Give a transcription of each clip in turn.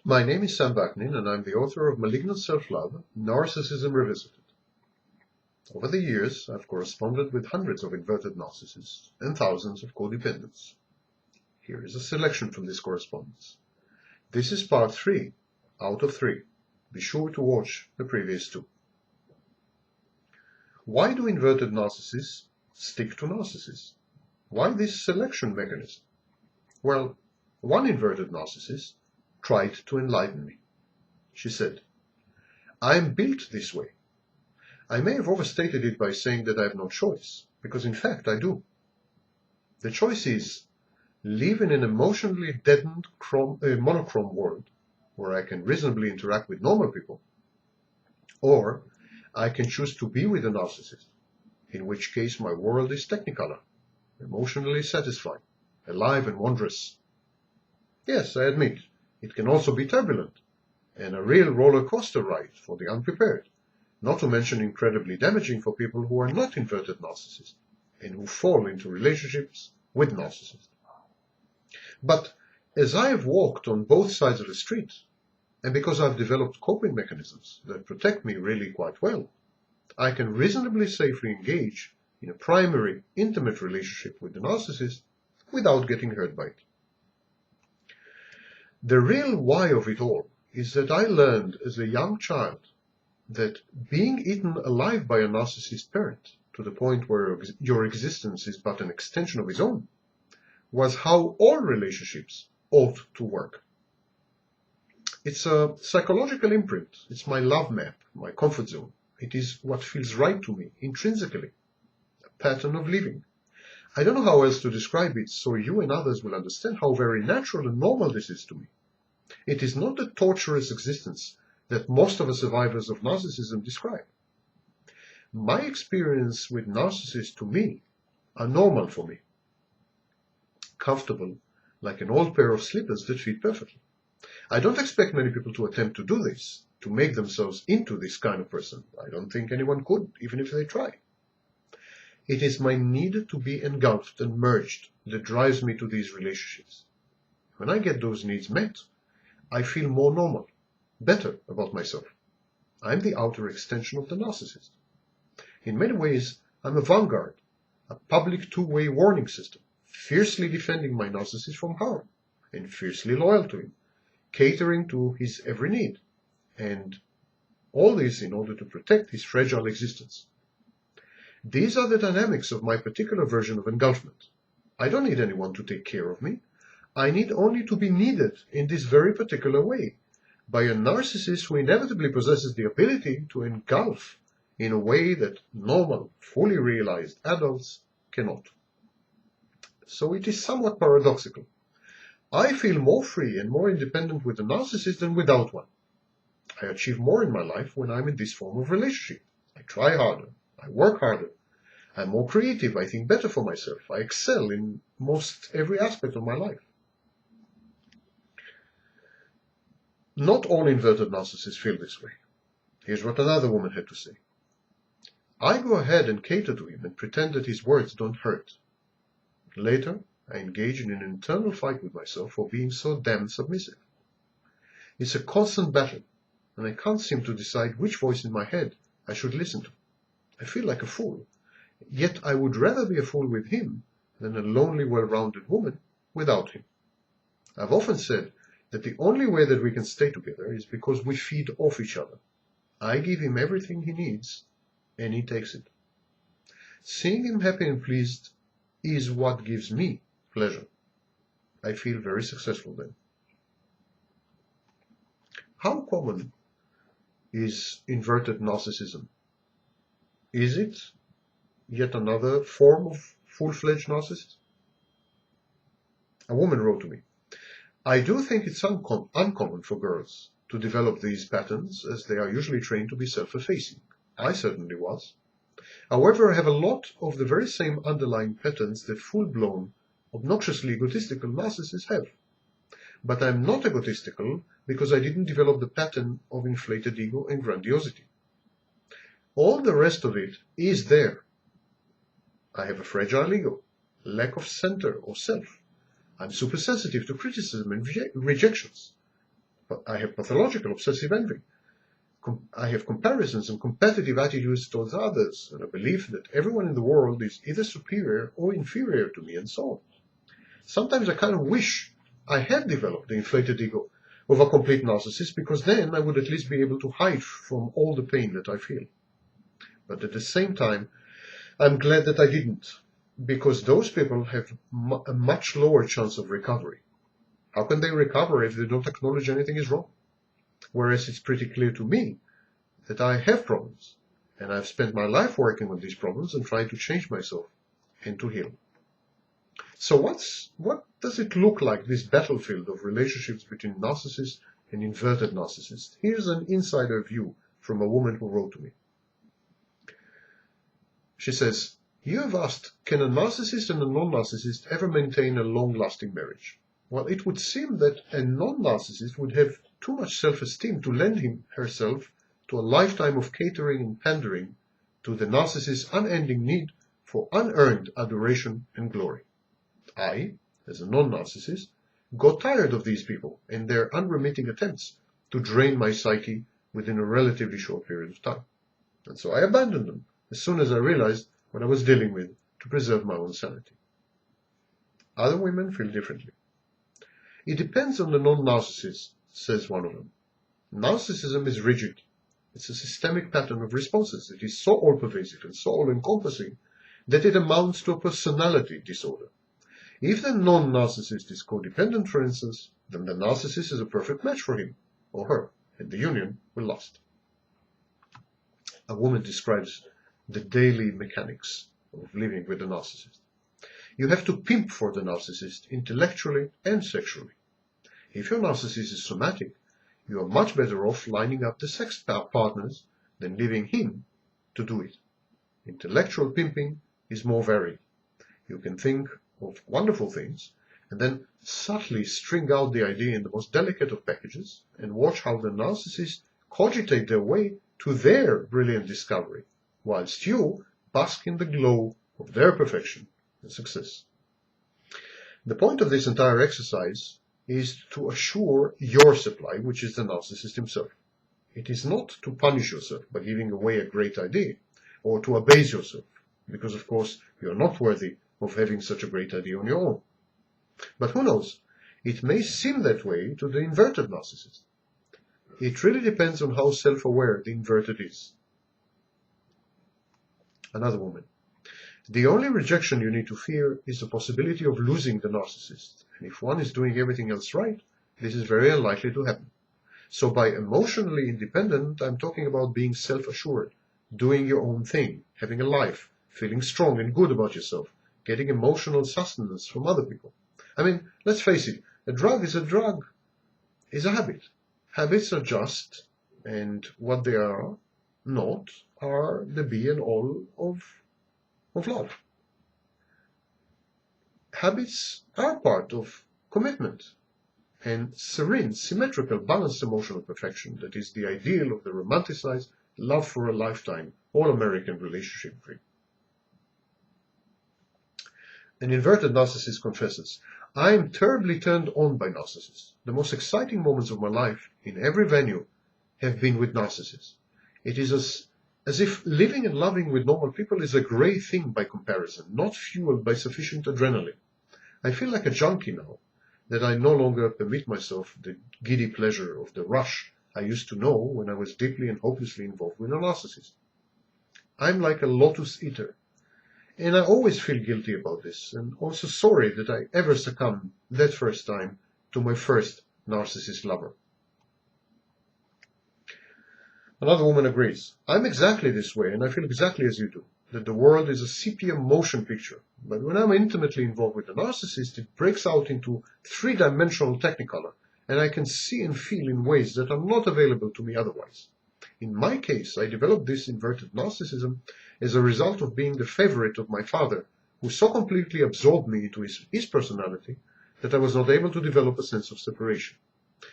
My name is Sam Vaknin, and I'm the author of Malignant Self-Love, Narcissism Revisited. Over the years, I've corresponded with hundreds of inverted narcissists and thousands of codependents. Here is a selection from this correspondence. This is part 3 out of 3. Be sure to watch the previous 2. Why do inverted narcissists stick to narcissists? Why this selection mechanism? Well, one inverted narcissist tried to enlighten me. She said, "I am built this way." I may have overstated it by saying that I have no choice, because in fact I do. The choice is live in an emotionally deadened monochrome world where I can reasonably interact with normal people, or I can choose to be with a narcissist, in which case my world is technicolor, emotionally satisfying, alive and wondrous. Yes, I admit, it can also be turbulent, and a real roller coaster ride for the unprepared, not to mention incredibly damaging for people who are not inverted narcissists, and who fall into relationships with narcissists. But as I have walked on both sides of the street, and because I've developed coping mechanisms that protect me really quite well, I can reasonably safely engage in a primary, intimate relationship with the narcissist without getting hurt by it. The real why of it all is that I learned as a young child that being eaten alive by a narcissist parent, to the point where your existence is but an extension of his own, was how all relationships ought to work. It's a psychological imprint. It's my love map, my comfort zone. It is what feels right to me, intrinsically. A pattern of living. I don't know how else to describe it, so you and others will understand how very natural and normal this is to me. It is not the torturous existence that most of the survivors of narcissism describe. My experience with narcissists, to me, are normal for me. Comfortable, like an old pair of slippers that fit perfectly. I don't expect many people to attempt to do this, to make themselves into this kind of person. I don't think anyone could, even if they try. It is my need to be engulfed and merged that drives me to these relationships. When I get those needs met, I feel more normal, better about myself. I'm the outer extension of the narcissist. In many ways, I'm a vanguard, a public two-way warning system, fiercely defending my narcissist from harm, and fiercely loyal to him, catering to his every need, and all this in order to protect his fragile existence. These are the dynamics of my particular version of engulfment. I don't need anyone to take care of me. I need only to be needed in this very particular way, by a narcissist who inevitably possesses the ability to engulf in a way that normal, fully realized adults cannot. So it is somewhat paradoxical. I feel more free and more independent with a narcissist than without one. I achieve more in my life when I'm in this form of relationship. I try harder. I work harder. I'm more creative. I think better for myself. I excel in most every aspect of my life. Not all inverted narcissists feel this way. Here's what another woman had to say. I go ahead and cater to him and pretend that his words don't hurt. Later, I engage in an internal fight with myself for being so damn submissive. It's a constant battle, and I can't seem to decide which voice in my head I should listen to. I feel like a fool, yet I would rather be a fool with him than a lonely, well-rounded woman without him. I've often said that the only way that we can stay together is because we feed off each other. I give him everything he needs, and he takes it. Seeing him happy and pleased is what gives me pleasure. I feel very successful then. How common is inverted narcissism? Is it yet another form of full-fledged narcissist? A woman wrote to me, "I do think it's uncommon for girls to develop these patterns, as they are usually trained to be self-effacing. I certainly was. However, I have a lot of the very same underlying patterns that full-blown, obnoxiously egotistical narcissists have. But I'm not egotistical because I didn't develop the pattern of inflated ego and grandiosity. All the rest of it is there. I have a fragile ego, lack of center or self. I'm super sensitive to criticism and rejections. I have pathological obsessive envy. I have comparisons and competitive attitudes towards others, and a belief that everyone in the world is either superior or inferior to me, and so on. Sometimes I kind of wish I had developed the inflated ego of a complete narcissist, because then I would at least be able to hide from all the pain that I feel. But at the same time, I'm glad that I didn't, because those people have a much lower chance of recovery. How can they recover if they don't acknowledge anything is wrong? Whereas it's pretty clear to me that I have problems, and I've spent my life working on these problems and trying to change myself and to heal. So what does it look like, this battlefield of relationships between narcissists and inverted narcissists? Here's an insider view from a woman who wrote to me. She says, "You have asked, can a narcissist and a non-narcissist ever maintain a long-lasting marriage? Well, it would seem that a non-narcissist would have too much self-esteem to lend herself to a lifetime of catering and pandering to the narcissist's unending need for unearned adoration and glory. I, as a non-narcissist, got tired of these people and their unremitting attempts to drain my psyche within a relatively short period of time. And so I abandoned them as soon as I realized what I was dealing with to preserve my own sanity." Other women feel differently. "It depends on the non-narcissist," says one of them. "Narcissism is rigid. It's a systemic pattern of responses. It is so all-pervasive and so all-encompassing that it amounts to a personality disorder. If the non-narcissist is codependent, for instance, then the narcissist is a perfect match for him or her, and the union will last." A woman describes the daily mechanics of living with a narcissist. "You have to pimp for the narcissist intellectually and sexually. If your narcissist is somatic, you are much better off lining up the sex partners than leaving him to do it. Intellectual pimping is more varied. You can think of wonderful things and then subtly string out the idea in the most delicate of packages and watch how the narcissists cogitate their way to their brilliant discovery, whilst you bask in the glow of their perfection and success. The point of this entire exercise is to assure your supply, which is the narcissist himself. It is not to punish yourself by giving away a great idea, or to abase yourself, because of course you are not worthy of having such a great idea on your own. But who knows, it may seem that way to the inverted narcissist. It really depends on how self-aware the inverted is." Another woman. "The only rejection you need to fear is the possibility of losing the narcissist. And if one is doing everything else right, this is very unlikely to happen. So by emotionally independent, I'm talking about being self-assured, doing your own thing, having a life, feeling strong and good about yourself, getting emotional sustenance from other people. I mean, let's face it, a drug is a habit. Habits are just, and what they are not, are the be and all of love. Habits are part of commitment and serene, symmetrical, balanced emotional perfection that is the ideal of the romanticized love for a lifetime, all-American relationship dream. An inverted narcissist confesses, "I am terribly turned on by narcissists. The most exciting moments of my life, in every venue, have been with narcissists. It is as if living and loving with normal people is a grey thing by comparison, not fueled by sufficient adrenaline. I feel like a junkie now, that I no longer permit myself the giddy pleasure of the rush I used to know when I was deeply and hopelessly involved with a narcissist. I'm like a lotus eater. And I always feel guilty about this, and also sorry that I ever succumbed that first time to my first narcissist lover." Another woman agrees, "I'm exactly this way, and I feel exactly as you do, that the world is a sepia motion picture, but when I'm intimately involved with a narcissist, it breaks out into three-dimensional technicolor, and I can see and feel in ways that are not available to me otherwise. In my case, I developed this inverted narcissism as a result of being the favorite of my father, who so completely absorbed me into his personality that I was not able to develop a sense of separation.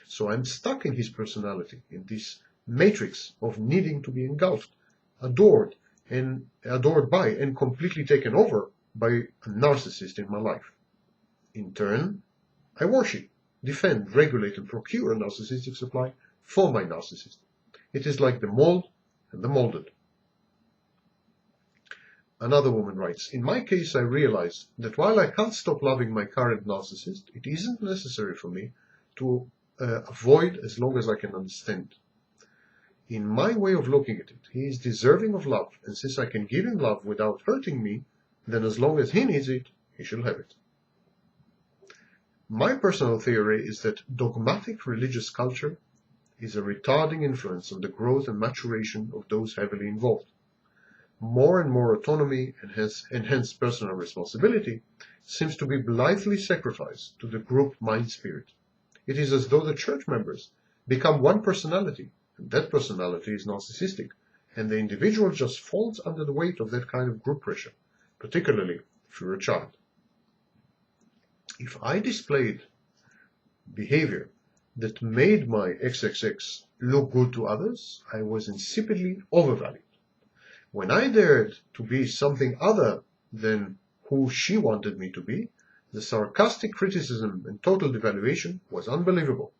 So I'm stuck in his personality, in this matrix of needing to be engulfed, adored by, and completely taken over by a narcissist in my life. In turn, I worship defend, regulate, and procure a narcissistic supply for my narcissist. It is like the mold and the molded. Another woman writes, in my case, I realized that while I can't stop loving my current narcissist, it isn't necessary for me to avoid as long as I can understand. In my way of looking at it, he is deserving of love, and since I can give him love without hurting me, then as long as he needs it, he shall have it. My personal theory is that dogmatic religious culture is a retarding influence on the growth and maturation of those heavily involved. More and more autonomy and hence personal responsibility seems to be blithely sacrificed to the group mind spirit. It is as though the church members become one personality, and that personality is narcissistic, and the individual just falls under the weight of that kind of group pressure, particularly if you're a child. If I displayed behavior that made my XXX look good to others, I was insipidly overvalued. When I dared to be something other than who she wanted me to be, the sarcastic criticism and total devaluation was unbelievable.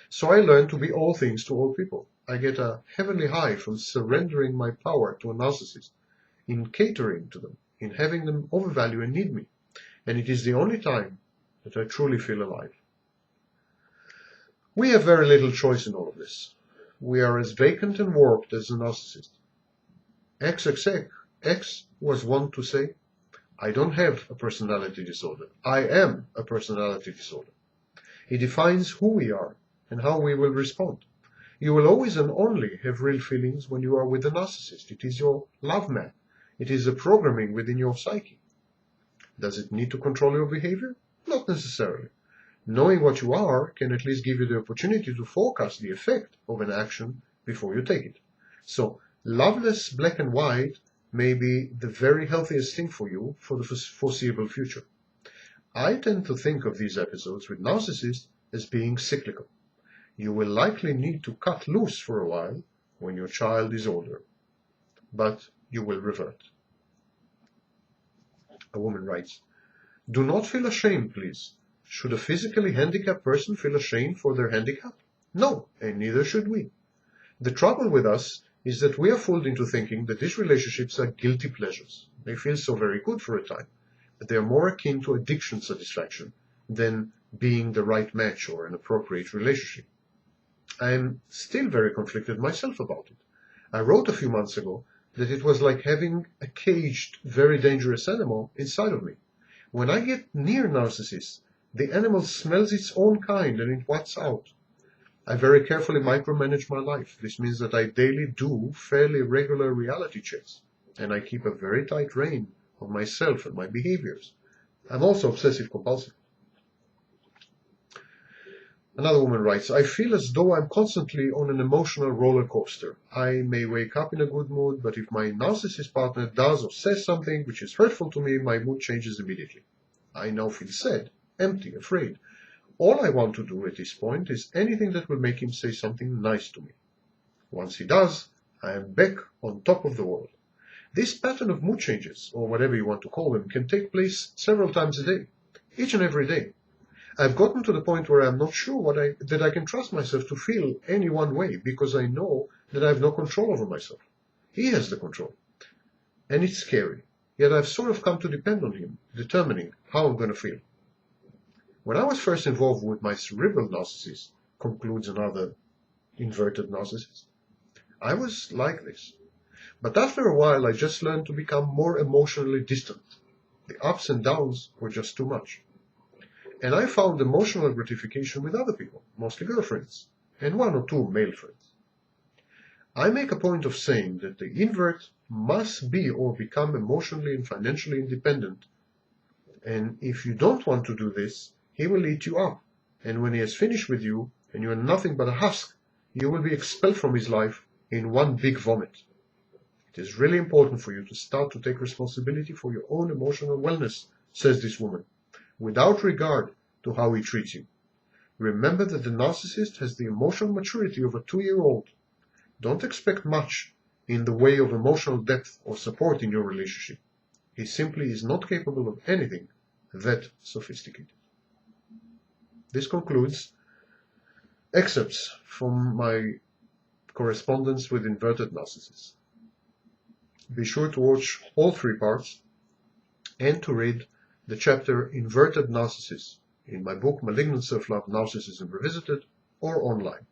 So I learned to be all things to all people. I get a heavenly high from surrendering my power to a narcissist, in catering to them, in having them overvalue and need me. And it is the only time that I truly feel alive. We have very little choice in all of this. We are as vacant and warped as a narcissist. X was one to say, I don't have a personality disorder. I am a personality disorder. It defines who we are and how we will respond. You will always and only have real feelings when you are with a narcissist. It is your love map. It is a programming within your psyche. Does it need to control your behavior? Not necessarily. Knowing what you are can at least give you the opportunity to forecast the effect of an action before you take it. So, loveless black and white may be the very healthiest thing for you for the foreseeable future. I tend to think of these episodes with narcissists as being cyclical. You will likely need to cut loose for a while when your child is older, but you will revert. A woman writes, do not feel ashamed, please. Should a physically handicapped person feel ashamed for their handicap? No, and neither should we. The trouble with us is that we are fooled into thinking that these relationships are guilty pleasures. They feel so very good for a time, but they are more akin to addiction satisfaction than being the right match or an appropriate relationship. I am still very conflicted myself about it. I wrote a few months ago that it was like having a caged, very dangerous animal inside of me. When I get near narcissists, the animal smells its own kind and it wants out. I very carefully micromanage my life. This means that I daily do fairly regular reality checks, and I keep a very tight rein on myself and my behaviors. I'm also obsessive compulsive. Another woman writes, I feel as though I'm constantly on an emotional roller coaster. I may wake up in a good mood, but if my narcissist partner does or says something which is hurtful to me, my mood changes immediately. I now feel sad, empty, afraid. All I want to do at this point is anything that will make him say something nice to me. Once he does, I am back on top of the world. This pattern of mood changes, or whatever you want to call them, can take place several times a day, each and every day. I've gotten to the point where I'm not sure that I can trust myself to feel any one way, because I know that I have no control over myself. He has the control. And it's scary. Yet I've sort of come to depend on him, determining how I'm going to feel. When I was first involved with my cerebral narcissist, concludes another inverted narcissist, I was like this. But after a while, I just learned to become more emotionally distant. The ups and downs were just too much. And I found emotional gratification with other people, mostly girlfriends, and one or two male friends. I make a point of saying that the invert must be or become emotionally and financially independent. And if you don't want to do this, he will eat you up. And when he has finished with you, and you are nothing but a husk, you will be expelled from his life in one big vomit. It is really important for you to start to take responsibility for your own emotional wellness, says this woman, without regard to how he treats you. Remember that the narcissist has the emotional maturity of a 2-year-old. Don't expect much in the way of emotional depth or support in your relationship. He simply is not capable of anything that sophisticated. This concludes excerpts from my correspondence with inverted narcissists. Be sure to watch all 3 parts and to read the chapter Inverted Narcissists in my book Malignant Self-Love, Narcissism Revisited, or online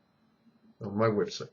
on my website.